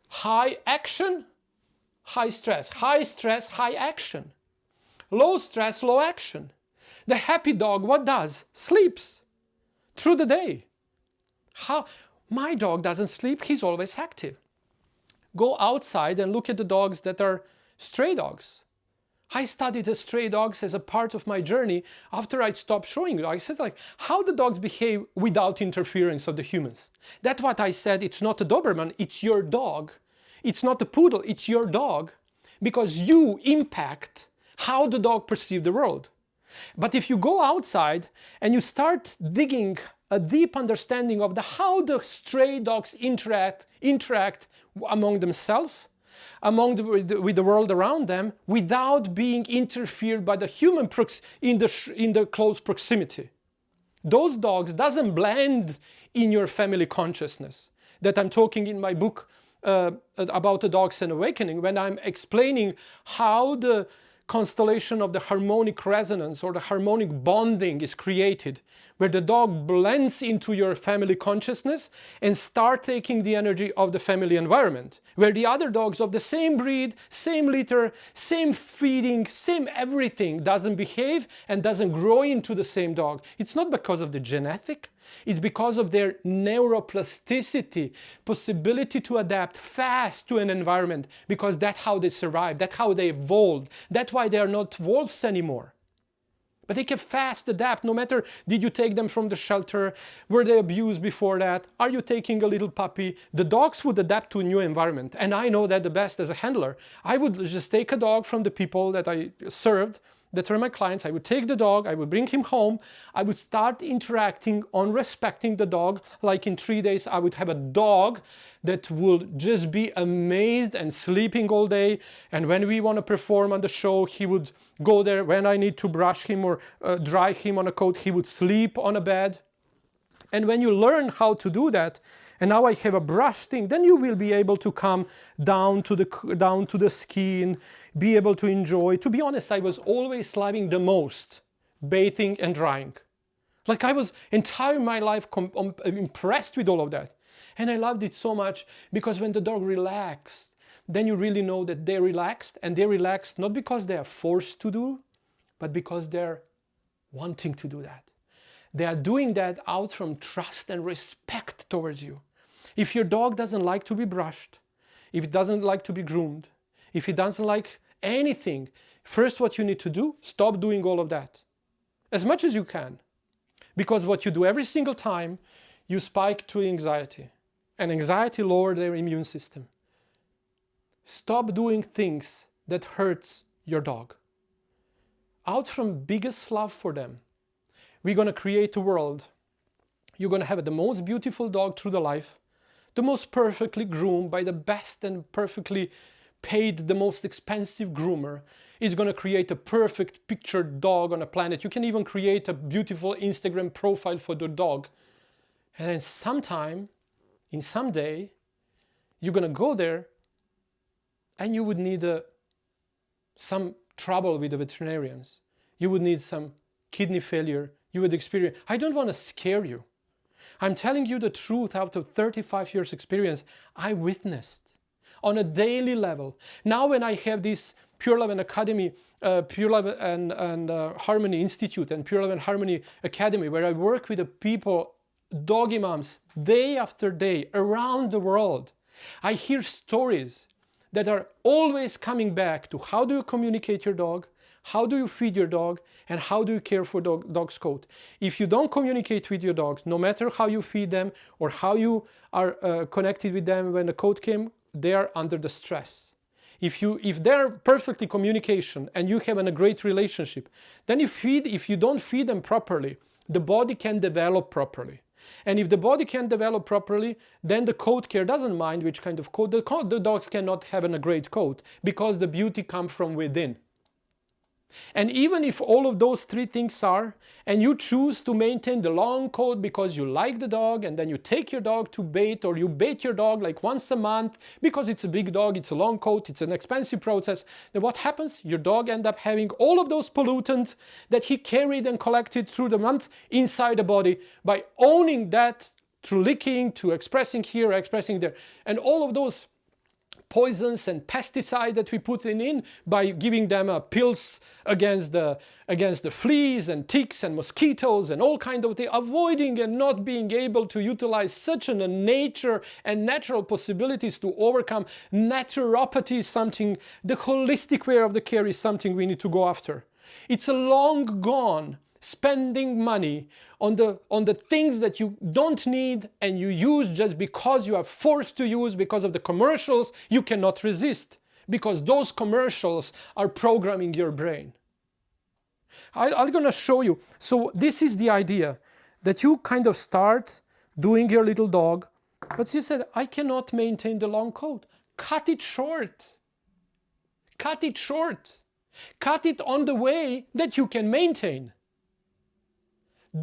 High action, high stress, high action. Low stress, low action. The happy dog, what does? Sleeps through the day. How? My dog doesn't sleep, he's always active. Go outside and look at the dogs that are stray dogs. I studied the stray dogs as a part of my journey after I stopped showing dogs. I said, how the dogs behave without interference of the humans. That's what I said, it's not a Doberman, it's your dog. It's not a poodle, it's your dog. Because you impact how the dog perceives the world. But if you go outside and you start digging a deep understanding of how the stray dogs interact among themselves, with the world around them, without being interfered by the human in the close proximity. Those dogs doesn't blend in your family consciousness that I'm talking in my book about the dogs and awakening, when I'm explaining how the constellation of the harmonic resonance or the harmonic bonding is created, where the dog blends into your family consciousness and start taking the energy of the family environment, where the other dogs of the same breed, same litter, same feeding, same everything doesn't behave and doesn't grow into the same dog. It's not because of the genetic, it's because of their neuroplasticity, possibility to adapt fast to an environment, because that's how they survive, that's how they evolved, that's why they are not wolves anymore. But they can fast adapt, no matter did you take them from the shelter, were they abused before that, are you taking a little puppy? The dogs would adapt to a new environment. And I know that the best as a handler. I would just take a dog from the people that I served, that were my clients. I would take the dog, I would bring him home, I would start interacting on respecting the dog. Like in 3 days, I would have a dog that would just be amazed and sleeping all day. And when we want to perform on the show, he would go there. When I need to brush him or dry him on a coat, he would sleep on a bed. And when you learn how to do that, and now I have a brush thing, then you will be able to come down to the skin, be able to enjoy. To be honest, I was always loving the most bathing and drying. Like I was entire my life impressed with all of that. And I loved it so much because when the dog relaxed, then you really know that they relaxed, and they relaxed not because they are forced to do, but because they're wanting to do that. They are doing that out from trust and respect towards you. If your dog doesn't like to be brushed, if it doesn't like to be groomed, if it doesn't like anything, first what you need to do, stop doing all of that. As much as you can. Because what you do every single time, you spike to anxiety. And anxiety lowers their immune system. Stop doing things that hurts your dog. Out from biggest love for them, we're going to create a world. You're going to have the most beautiful dog through the life, the most perfectly groomed by the best and perfectly paid, the most expensive groomer. Is going to create a perfect pictured dog on a planet. You can even create a beautiful Instagram profile for the dog. And then sometime, in some day, you're going to go there and you would need some trouble with the veterinarians. You would need some kidney failure. You would experience. I don't want to scare you. I'm telling you the truth out of 35 years experience. I witnessed on a daily level. Now when I have this Pure Love and Academy, Pure Love and Harmony Institute and Pure Love and Harmony Academy, where I work with the people, doggy moms, day after day around the world, I hear stories that are always coming back to how do you communicate your dog, how do you feed your dog, and how do you care for dog's coat. If you don't communicate with your dogs, no matter how you feed them or how you are connected with them when the coat came, they are under the stress. If they're perfectly communication and you have a great relationship, then if you don't feed them properly, the body can develop properly. And if the body can develop properly, then the coat care doesn't mind which kind of coat. The dogs cannot have a great coat because the beauty comes from within. And even if all of those three things are, and you choose to maintain the long coat because you like the dog, and then you take your dog to bait, or you bait your dog like once a month because it's a big dog, it's a long coat, it's an expensive process, then what happens? Your dog ends up having all of those pollutants that he carried and collected through the month inside the body by owning that through licking, to expressing here, expressing there. And all of those poisons and pesticides that we put in by giving them pills against the fleas and ticks and mosquitoes and all kind of things, avoiding and not being able to utilize such a nature and natural possibilities to overcome. Naturopathy is something, the holistic way of the care is something we need to go after. It's a long gone spending money on the things that you don't need and you use just because you are forced to use because of the commercials you cannot resist, because those commercials are programming your brain. I'm going to show you. So this is the idea that you kind of start doing your little dog, but you said, I cannot maintain the long coat. Cut it short. Cut it short. Cut it on the way that you can maintain.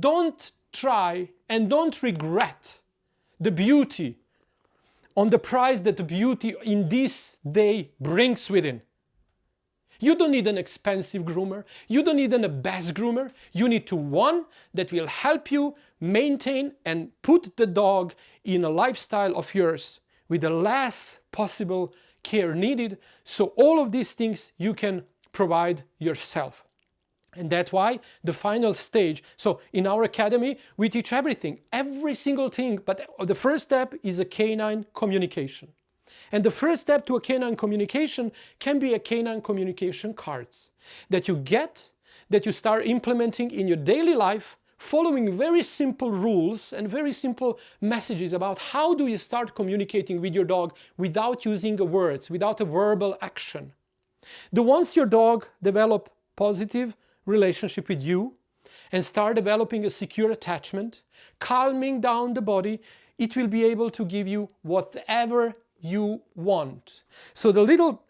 Don't try and don't regret the beauty on the price that the beauty in this day brings within. You don't need an expensive groomer. You don't need a best groomer. You need one that will help you maintain and put the dog in a lifestyle of yours with the less possible care needed. So all of these things you can provide yourself. And that's why the final stage, so in our academy, we teach everything, every single thing, but the first step is a canine communication. And the first step to a canine communication can be a canine communication cards that you get, that you start implementing in your daily life, following very simple rules and very simple messages about how do you start communicating with your dog without using words, without a verbal action. Once your dog develop positive relationship with you and start developing a secure attachment, calming down the body, it will be able to give you whatever you want. So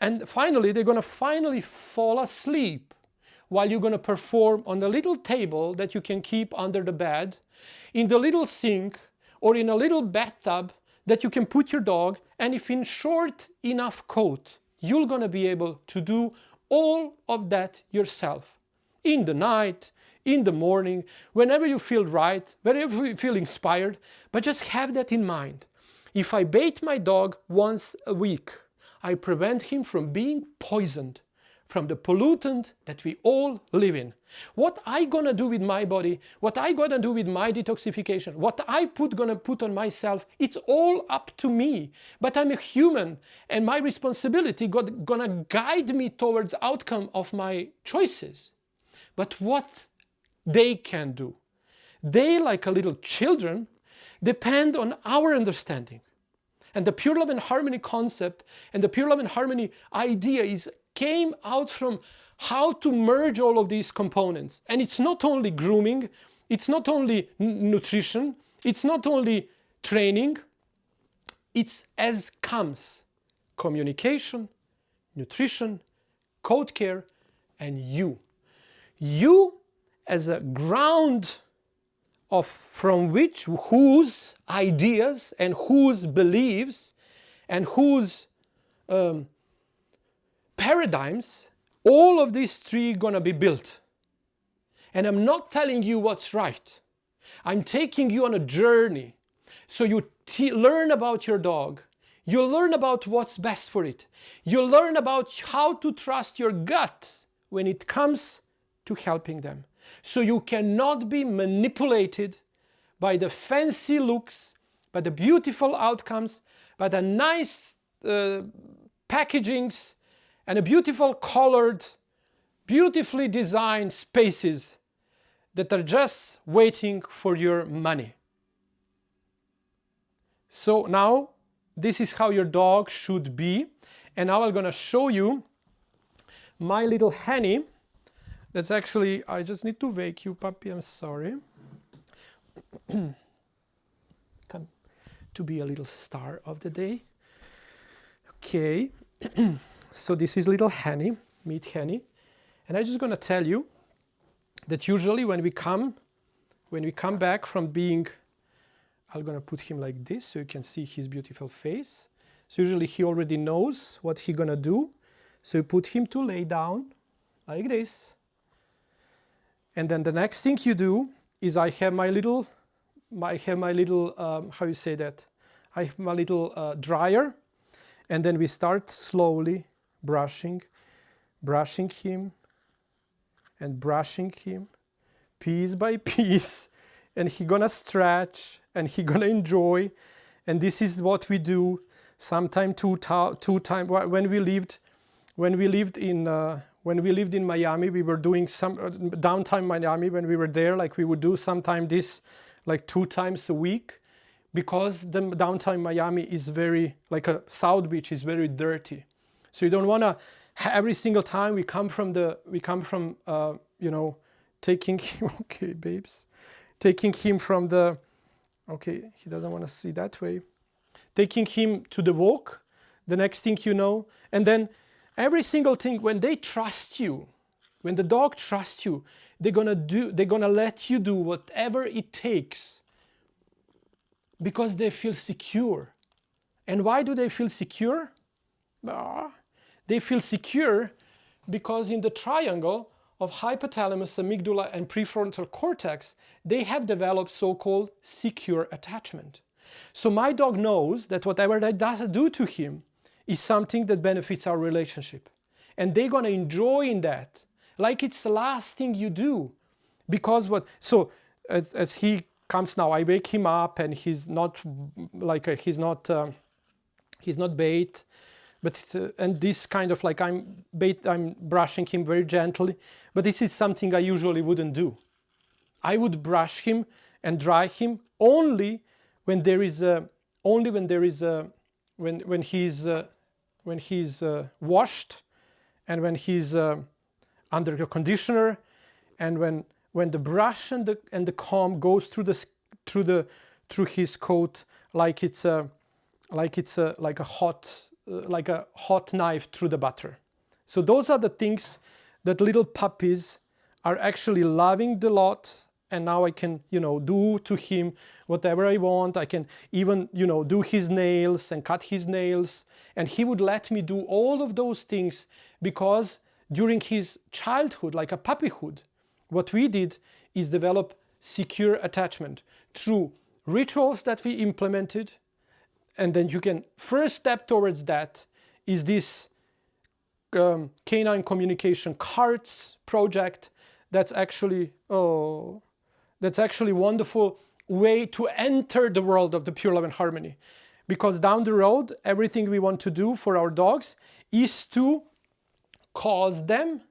and finally, they're gonna finally fall asleep while you're gonna perform on the little table that you can keep under the bed, in the little sink, or in a little bathtub that you can put your dog, and if in short enough coat, you're gonna be able to do all of that yourself. In the night, in the morning, whenever you feel right, whenever you feel inspired, but just have that in mind. If I bathe my dog once a week, I prevent him from being poisoned from the pollutant that we all live in. What I gonna do with my body, what I gonna do with my detoxification, what I gonna put on myself, it's all up to me. But I'm a human, and my responsibility gonna guide me towards outcome of my choices. But what they can do, they, like a little children, depend on our understanding. And the pure love and harmony concept and the pure love and harmony idea came out from how to merge all of these components. And it's not only grooming, it's not only nutrition, it's not only training, it's as comes communication, nutrition, coat care, and you. You as a ground from whose ideas and whose beliefs and whose paradigms all of these three gonna be built. And I'm not telling you what's right. I'm taking you on a journey. So you learn about your dog. You learn about what's best for it. You learn about how to trust your gut when it comes to helping them. So you cannot be manipulated by the fancy looks, by the beautiful outcomes, by the nice packagings, and a beautiful colored, beautifully designed spaces that are just waiting for your money. So now, this is how your dog should be. And now I'm gonna show you my little Henny. That's actually, I just need to wake you, puppy, I'm sorry. Come to be a little star of the day. Okay, so this is little Henny, meet Henny. And I'm just gonna tell you that usually when we come back from being, I'm gonna put him like this so you can see his beautiful face. So usually he already knows what he's gonna do. So you put him to lay down like this. And then the next thing you do is I have my little, how you say that? I have my little dryer. And then we start slowly brushing him and brushing him piece by piece. And he gonna stretch and he gonna enjoy. And this is what we do. Sometime two times when we lived in Miami, we were doing some downtown Miami. When we were there, like we would do sometime this like 2 times a week, because the downtown Miami is very, like a South Beach is very dirty. So you don't want to every single time we come from taking him, okay babes, taking him from the, okay, he doesn't want to see that way, taking him to the walk, the next thing you know, and then every single thing, when they trust you, when the dog trusts you, they're gonna let you do whatever it takes because they feel secure. And why do they feel secure? They feel secure because in the triangle of hypothalamus, amygdala, and prefrontal cortex, they have developed so-called secure attachment. So my dog knows that whatever I do to him is something that benefits our relationship. And they're gonna enjoy in that, like it's the last thing you do. Because as he comes now, I wake him up and he's not bait, But and this kind of like I'm brushing him very gently, but this is something I usually wouldn't do. I would brush him and dry him only when there is a, only when there is a, when he's washed, and when he's under the conditioner, and when the brush and the comb goes through through his coat like it's a hot knife through the butter. So those are the things that little puppies are actually loving a lot. And now I can, do to him whatever I want. I can even, do his nails and cut his nails. And he would let me do all of those things because during his childhood, like a puppyhood, what we did is develop secure attachment through rituals that we implemented. And then you can, first step towards that is this canine communication cards project. That's actually wonderful way to enter the world of the pure love and harmony. Because down the road, everything we want to do for our dogs is to cause them,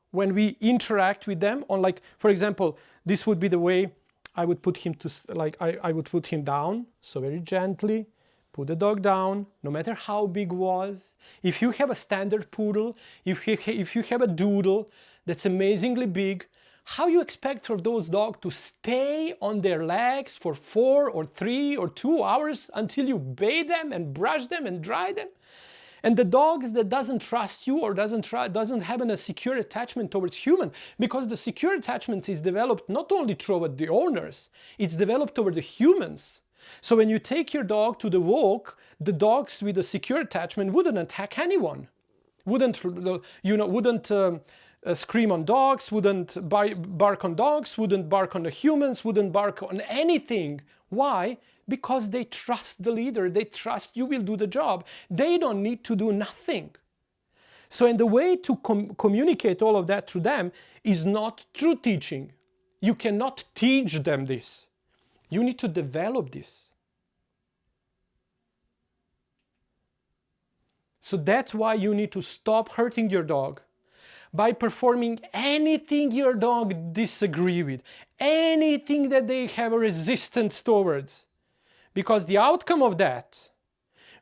when we interact with them on, like, for example, this would be the way I would put him to, like, I would put him down, so very gently, put the dog down, no matter how big was. If you have a standard poodle, if you have a doodle that's amazingly big, how you expect for those dogs to stay on their legs for 4 or 3 or 2 hours until you bathe them and brush them and dry them? And the dogs that doesn't trust you or doesn't have a secure attachment towards human, because the secure attachment is developed not only toward the owners, it's developed toward the humans. So when you take your dog to the walk, the dogs with a secure attachment wouldn't attack anyone, wouldn't scream on dogs, wouldn't bark on dogs, wouldn't bark on the humans, wouldn't bark on anything. Why? Because they trust the leader, they trust you will do the job. They don't need to do nothing. So, and the way to communicate all of that to them is not through teaching. You cannot teach them this. You need to develop this. So that's why you need to stop hurting your dog by performing anything your dog disagrees with, anything that they have a resistance towards. Because the outcome of that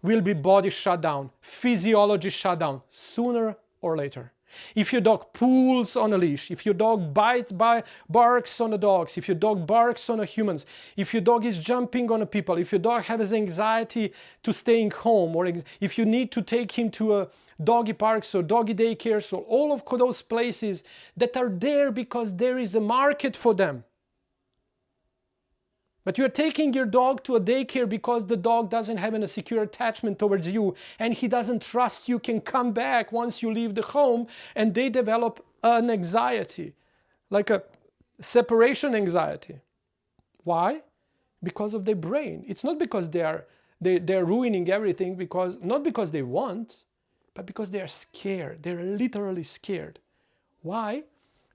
will be body shutdown, physiology shutdown, sooner or later. If your dog pulls on a leash, if your dog barks on the dogs, if your dog barks on the humans, if your dog is jumping on people, if your dog has anxiety to staying home, or if you need to take him to a doggy parks or doggy daycares, or all of those places that are there because there is a market for them. But you're taking your dog to a daycare because the dog doesn't have a secure attachment towards you, and he doesn't trust you can come back once you leave the home, and they develop an anxiety, like a separation anxiety. Why? Because of their brain. It's not because they're ruining everything, not because they want, but because they're scared. They're literally scared. Why?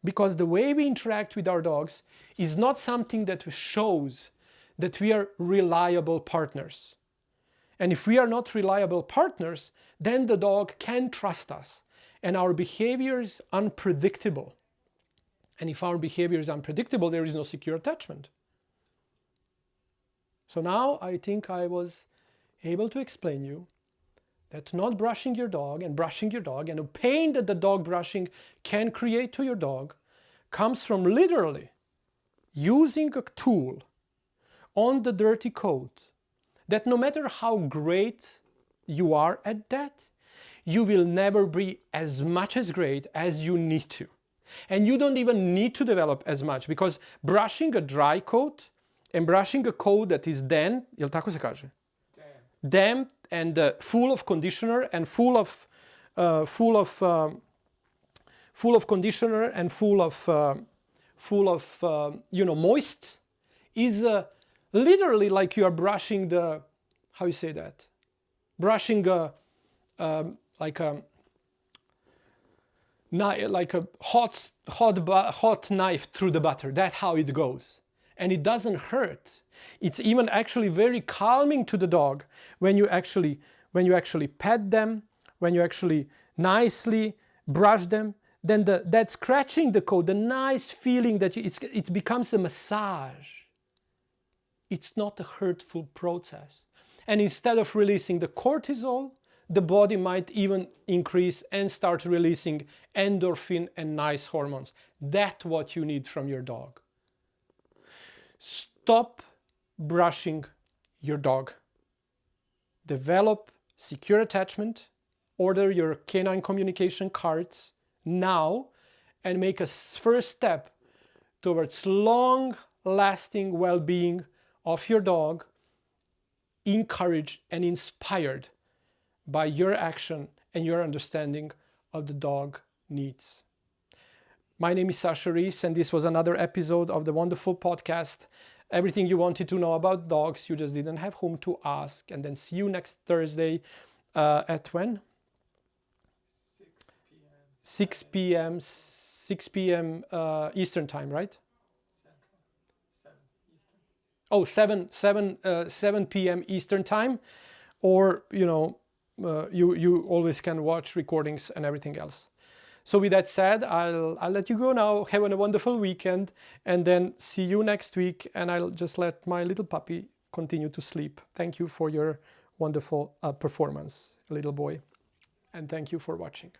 Because the way we interact with our dogs is not something that shows that we are reliable partners. And if we are not reliable partners, then the dog can trust us. And our behavior is unpredictable. And if our behavior is unpredictable, there is no secure attachment. So now I think I was able to explain you that not brushing your dog and the pain that the dog brushing can create to your dog comes from literally using a tool on the dirty coat, that no matter how great you are at that, you will never be as much as great as you need to. And you don't even need to develop as much, because brushing a dry coat and brushing a coat that is damp, damp and full of conditioner and full of conditioner and full of moist, is literally like you are brushing the, how you say that? Brushing like a hot knife through the butter. That's how it goes. And it doesn't hurt. It's even actually very calming to the dog when you actually pet them, when you actually nicely brush them, then that scratching the coat, the nice feeling that it becomes a massage. It's not a hurtful process. And instead of releasing the cortisol, the body might even increase and start releasing endorphin and nice hormones. That's what you need from your dog. Stop brushing your dog. Develop secure attachment. Order your canine communication cards now and make a first step towards long-lasting well-being of your dog, encouraged and inspired by your action and your understanding of the dog needs. My name is Sasha Reese, and this was another episode of the wonderful podcast, Everything You Wanted to Know About Dogs, You Just Didn't Have Whom to Ask. And then see you next Thursday at when? 6 p.m. 6 p.m. Eastern time, right? Oh, 7 p.m. Eastern time, or you always can watch recordings and everything else. So with that said, I'll let you go now. Have a wonderful weekend, and then see you next week. And I'll just let my little puppy continue to sleep. Thank you for your wonderful performance, little boy, and thank you for watching.